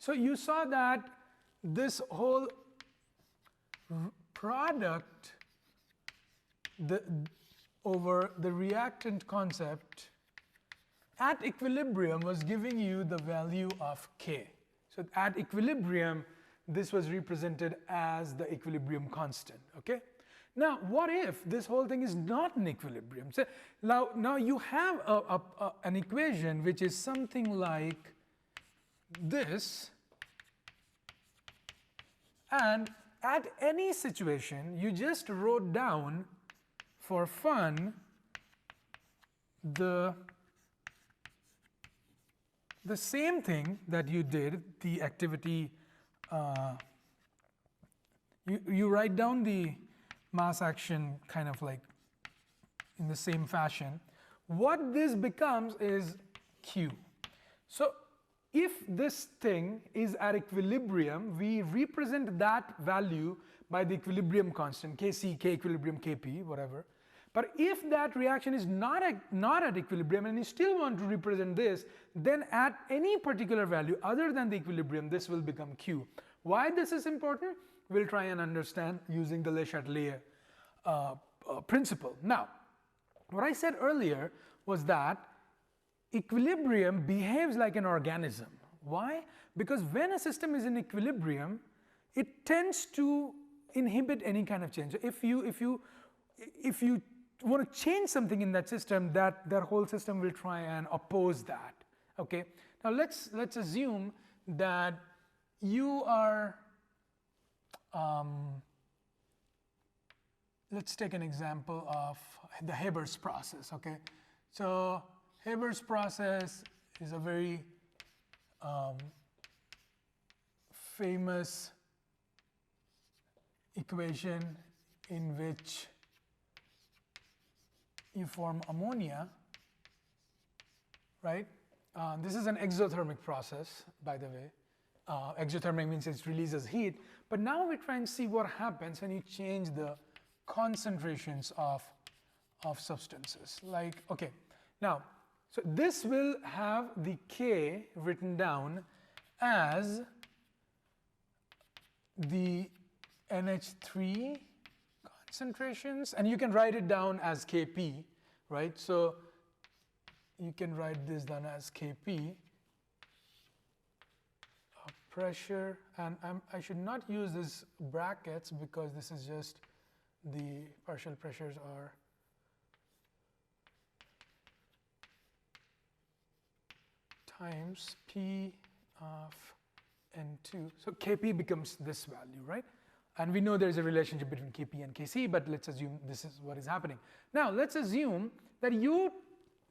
So you saw that this whole product over the reactant concept at equilibrium was giving you the value of K. So at equilibrium, this was represented as the equilibrium constant. Okay. Now, what if this whole thing is not in equilibrium? So now you have an equation which is something like this, and at any situation, you just wrote down for fun the same thing that you did, the activity, you write down the mass action kind of like in the same fashion. What this becomes is Q. So if this thing is at equilibrium, we represent that value by the equilibrium constant, Kc, K equilibrium, Kp, whatever. But if that reaction is not at equilibrium and you still want to represent this, then at any particular value other than the equilibrium, this will become Q. Why this is important? We'll try and understand using the Le-Chatelier principle. Now, what I said earlier was that equilibrium behaves like an organism. Why? Because when a system is in equilibrium, it tends to inhibit any kind of change. If you want to change something in that system, that whole system will try and oppose that. Okay. Now let's assume that you are. Let's take an example of the Habers process. Okay. So Habers process is a very famous equation in which you form ammonia, right? This is an exothermic process, by the way. Exothermic means it releases heat. But now we try and see what happens when you change the concentrations of substances. Like, okay, now, so this will have the K written down as the NH3 concentrations, and you can write it down as Kp, right? So you can write this down as Kp, pressure, and I should not use these brackets because this is just the partial pressures are times P of N2. So Kp becomes this value, right? And we know there is a relationship between Kp and Kc, but let's assume this is what is happening. Now let's assume that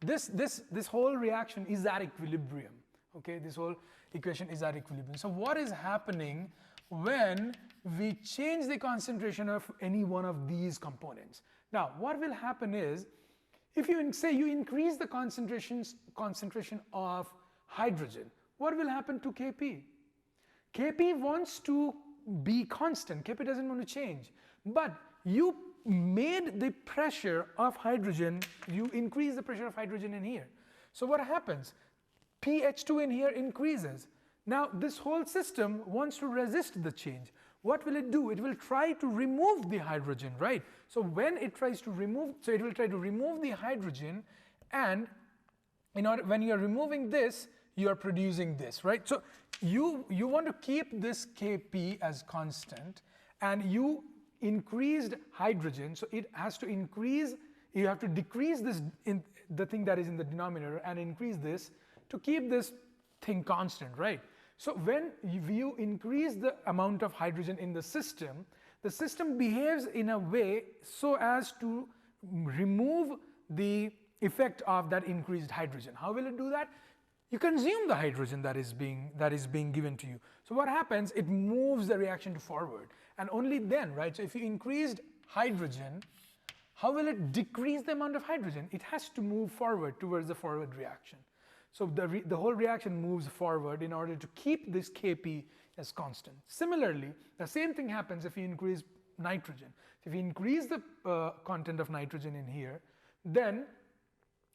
this whole reaction is at equilibrium. Okay, this whole equation is at equilibrium. So what is happening when we change the concentration of any one of these components? Now, what will happen is, if you say you increase the concentration of hydrogen, what will happen to Kp? Kp wants to be constant. Kp doesn't want to change. But you made the pressure of hydrogen, you increase the pressure of hydrogen in here. So what happens? pH2 in here increases. Now this whole system wants to resist the change. What will it do? It will try to remove the hydrogen, right? So when it tries to remove, so it will try to remove the hydrogen, and when you are removing this, you are producing this, right? So you want to keep this Kp as constant, and you increased hydrogen, so it has to increase, you have to decrease this in the thing that is in the denominator and increase this to keep this thing constant, right? So when you increase the amount of hydrogen in the system behaves in a way so as to remove the effect of that increased hydrogen. How will it do that? You consume the hydrogen that is being given to you. So what happens? It moves the reaction to forward, and only then, right? So if you increased hydrogen, how will it decrease the amount of hydrogen? It has to move forward towards the forward reaction. So the whole reaction moves forward in order to keep this Kp as constant. Similarly, the same thing happens if you increase nitrogen. If you increase the content of nitrogen in here, then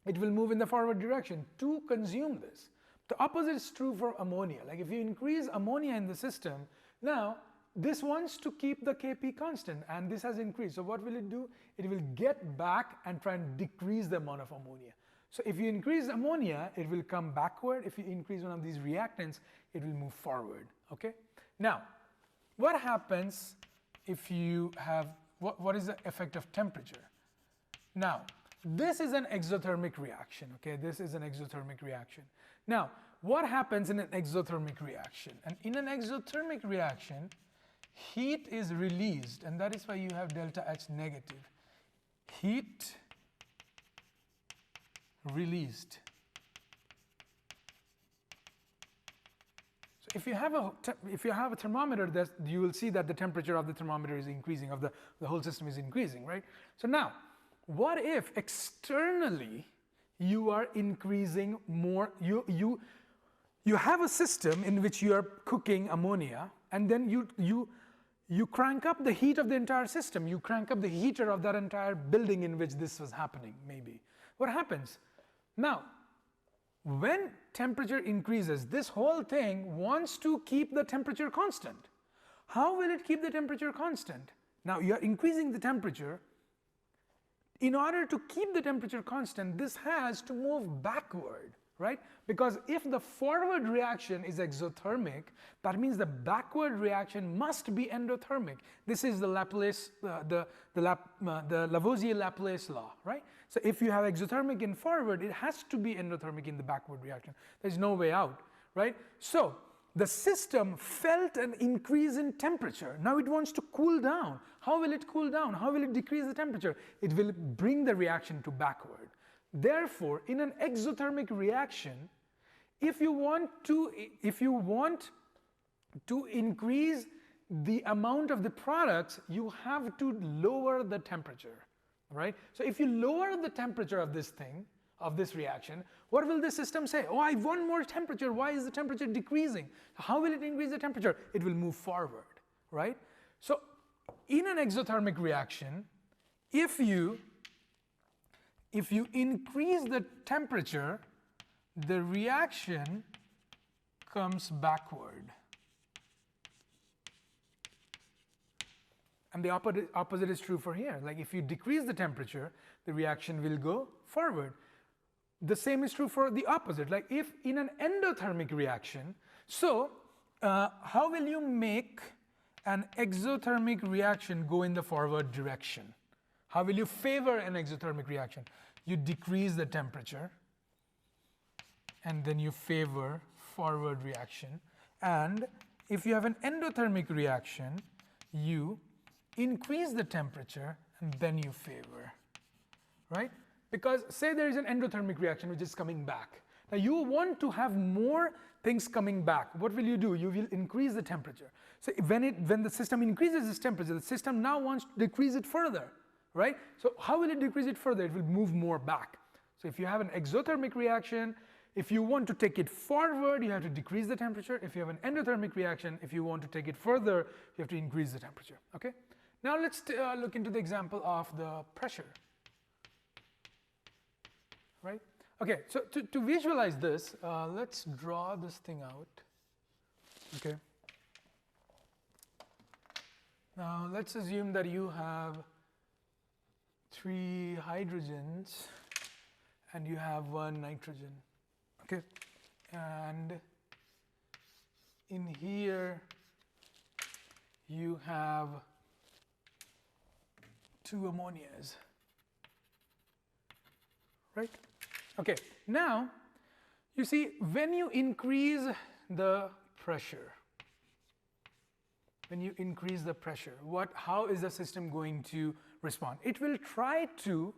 it will move in the forward direction to consume this. The opposite is true for ammonia. Like if you increase ammonia in the system, now this wants to keep the Kp constant, and this has increased. So what will it do? It will get back and try and decrease the amount of ammonia. So if you increase ammonia, it will come backward. If you increase one of these reactants, it will move forward. Okay. Now, what happens if you have, what is the effect of temperature? Now, this is an exothermic reaction. Okay, this is an exothermic reaction. Now, what happens in an exothermic reaction? And in an exothermic reaction, heat is released, and that is why you have delta H negative. Heat released. So if you have a thermometer, you will see that the temperature of the thermometer is increasing, of the whole system is increasing, right? So now, what if externally you are increasing more? You have a system in which you are cooking ammonia, and then you crank up the heat of the entire system. You crank up the heater of that entire building in which this was happening, maybe. What happens? Now, when temperature increases, this whole thing wants to keep the temperature constant. How will it keep the temperature constant? Now, you are increasing the temperature. In order to keep the temperature constant, this has to move backward, right? Because if the forward reaction is exothermic, that means the backward reaction must be endothermic. This is the Laplace, the Lavoisier-Laplace law, right? So if you have exothermic in forward, it has to be endothermic in the backward reaction. There's no way out, right? So the system felt an increase in temperature. Now it wants to cool down. How will it cool down? How will it decrease the temperature? It will bring the reaction to backward. Therefore, in an exothermic reaction, if you want to increase the amount of the products, you have to lower the temperature, right? So if you lower the temperature of this thing, of this reaction, what will the system say? Oh, I want more temperature. Why is the temperature decreasing? How will it increase the temperature? It will move forward, right? So in an exothermic reaction, if you increase the temperature, the reaction comes backward. And the opposite is true for here. Like if you decrease the temperature, the reaction will go forward. The same is true for the opposite. Like if in an endothermic reaction, so how will you make an exothermic reaction go in the forward direction? How will you favor an exothermic reaction? You decrease the temperature, and then you favor forward reaction. And if you have an endothermic reaction, you increase the temperature, and then you favor, right? Because say there is an endothermic reaction which is coming back. Now you want to have more things coming back. What will you do? You will increase the temperature. So when the system increases its temperature, the system now wants to decrease it further, right? So how will it decrease it further? It will move more back. So if you have an exothermic reaction, if you want to take it forward, you have to decrease the temperature. If you have an endothermic reaction, if you want to take it further, you have to increase the temperature, okay? Now let's look into the example of the pressure, right? Okay, so to visualize this, let's draw this thing out, okay? Now let's assume that you have 3 hydrogens and you have 1 nitrogen, okay? And in here you have 2 ammonias, right? Okay, now you see when you increase the pressure, how is the system going to respond? It will try to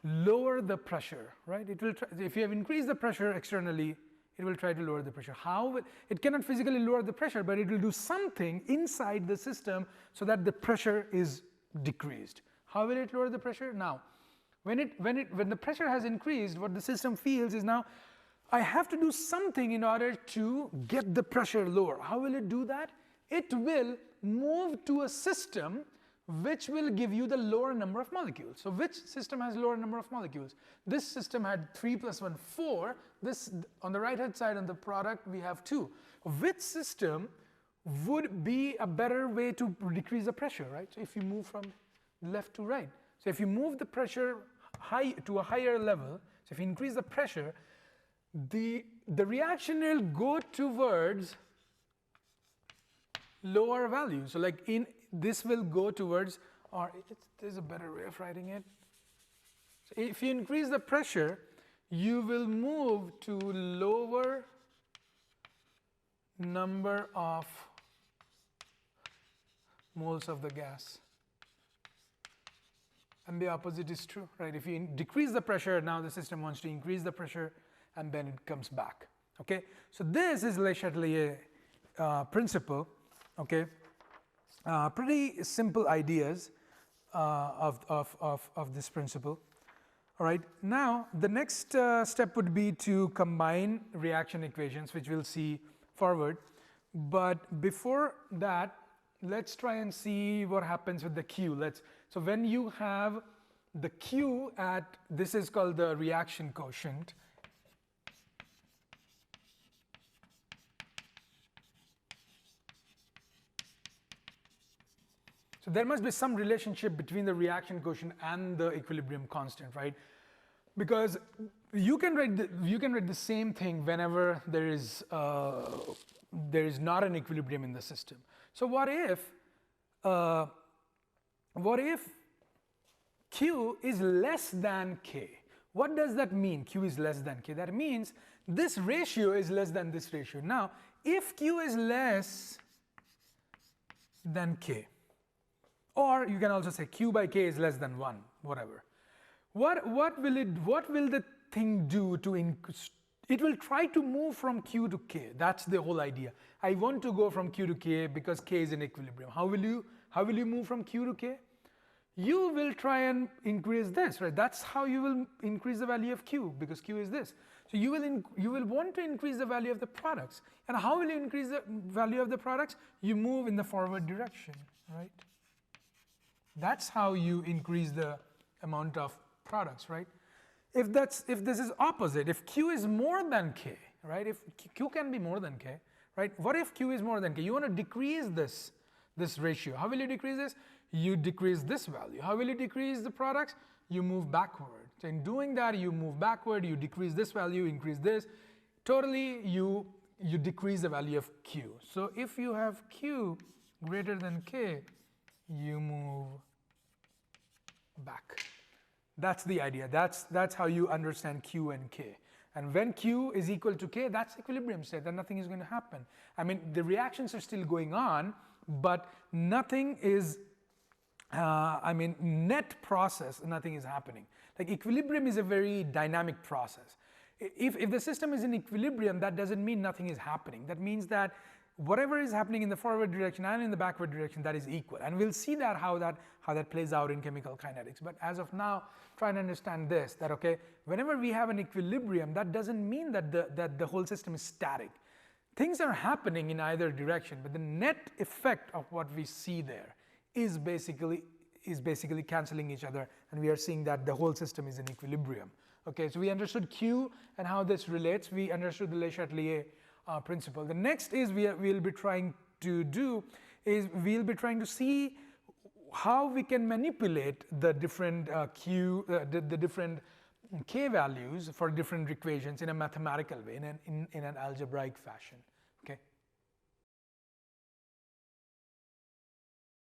lower the pressure, right? It will try, if you have increased the pressure externally, it will try to lower the pressure. How? It cannot physically lower the pressure, but it will do something inside the system so that the pressure is decreased. How will it lower the pressure? Now, when the pressure has increased, what the system feels is now, I have to do something in order to get the pressure lower. How will it do that? It will move to a system which will give you the lower number of molecules. So which system has lower number of molecules? This system had 3 plus 1, 4. This, on the right hand side on the product, we have 2. Which system would be a better way to decrease the pressure, right? So if you move from left to right. So if you move the pressure high to a higher level, so if you increase the pressure, the reaction will go towards lower values. So like this will go towards, or there's a better way of writing it. So if you increase the pressure, you will move to lower number of moles of the gas. And the opposite is true, right? If you decrease the pressure, now the system wants to increase the pressure, and then it comes back. Okay, so this is Le-Chatelier principle. Okay, pretty simple ideas of this principle. All right, now the next step would be to combine reaction equations, which we'll see forward. But before that, let's try and see what happens with the Q. So when you have the Q at, this is called the reaction quotient. So there must be some relationship between the reaction quotient and the equilibrium constant, right? Because you can write the same thing whenever there is not an equilibrium in the system. So what if Q is less than K? What does that mean? Q is less than K. That means this ratio is less than this ratio. Now, if Q is less than K, or you can also say Q by K is less than 1, whatever. What will the thing do to increase? It will try to move from Q to K. That's the whole idea. I want to go from Q to K because K is in equilibrium. How will you move from Q to K? You will try and increase this, right? That's how you will increase the value of Q, because Q is this. So you will want to increase the value of the products. And how will you increase the value of the products? You move in the forward direction, right? That's how you increase the amount of products, right? If this is opposite, if Q is more than K, right? If Q can be more than K, right? What if Q is more than K? You want to decrease this ratio. How will you decrease this? You decrease this value. How will you decrease the products? You move backward. So in doing that, you move backward, you decrease this value, increase this. Totally, you decrease the value of Q. So if you have Q greater than K, you move back. That's the idea. That's how you understand Q and K. And when Q is equal to K, that's equilibrium state, then nothing is going to happen. I mean, the reactions are still going on, but nothing is, net process, nothing is happening. Like equilibrium is a very dynamic process. If the system is in equilibrium, that doesn't mean nothing is happening. That means that whatever is happening in the forward direction and in the backward direction, that is equal. And we'll see that how that plays out in chemical kinetics. But as of now, try and understand this, that okay, whenever we have an equilibrium, that doesn't mean that the whole system is static. Things are happening in either direction, but the net effect of what we see there is basically canceling each other, and we are seeing that the whole system is in equilibrium. Okay, so we understood Q and how this relates. We understood the Le-Chatelier principle. The next is we'll be trying to see how we can manipulate the different the different K values for different equations in a mathematical way, in an algebraic fashion. Okay.